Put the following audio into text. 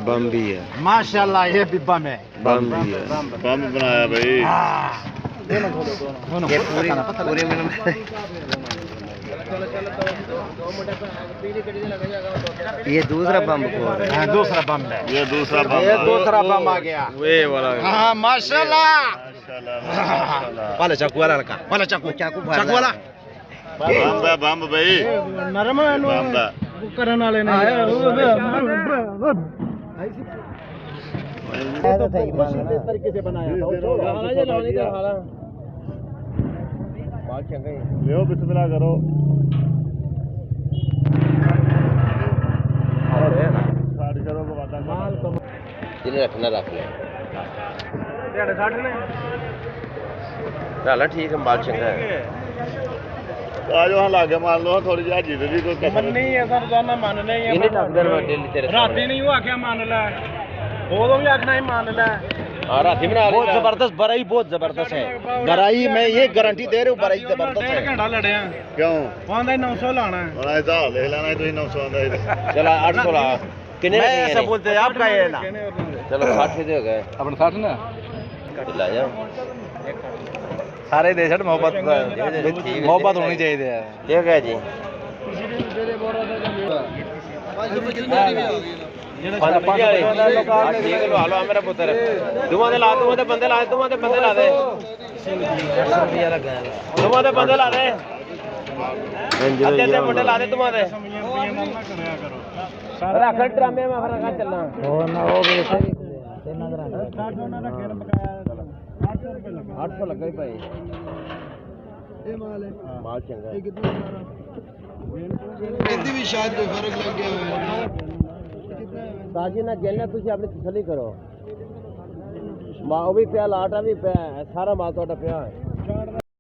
बम भी है माशाल्लाह, ये भी बम है। बम भी है बम बनाया भाई। ये पूरे पूरे में ये दूसरा बम हाँ, दूसरा बम है। ये दूसरा बम ये दूसरा बम आ गया। वे वाला हाँ माशाल्लाह। माशाल्लाह वाला चाकू वाला का, वाला चाकू चाकू चाकू वाला बम भाई नरम है नो बम करन वाले ने इस तरीके से बनाया था। बहुत चंगा है लियो बिस्मिल्लाह करो। साड़ी करो को वादा माल को जिन्हें रखना रख ले ढेड़ साठ ने चल ठीक है माल चंगा है आज वहां लागे मान लो थोड़ी जी हाजी भी कोई कसर नहीं है सर, जाना मान नहीं है। इन्हें टक्कर में डेली तेरे राती नहीं हुआ क्या मान ले, वो भी आखना ही मान ले। हां राती में बहुत जबरदस्त बराई, बहुत जबरदस्त है बराई। मैं ये गारंटी दे रहा हूँ, बराई जबरदस्त है। क्यों वहां 900 लाना है। और ऐसा ले लेना तुम 900 आंदा चला 800 ला कितने मैं ऐसा बोलते हैं आपका ये ना। चलो 60 दे गए अपन 60 ना ला जाओ सारे देश मोहब्बत मोहब्बत होनी चाहिए ठीक है जी मेरा पुत्र तुम ला तुम बंदे ला तुम बंदे ला दे तुम बंदे ला दे अद्धे मुंडे ला दे तुम रख ड्रामे में रखा चलना आठ सौ लगा ही भाई माल चंगा भी शायद कोई फर्क लग गया है। ताजी ना जेलना तुझे अपनी तसल्ली करो माँ भी पिया लाटा भी पिया सारा माल तो पिया है।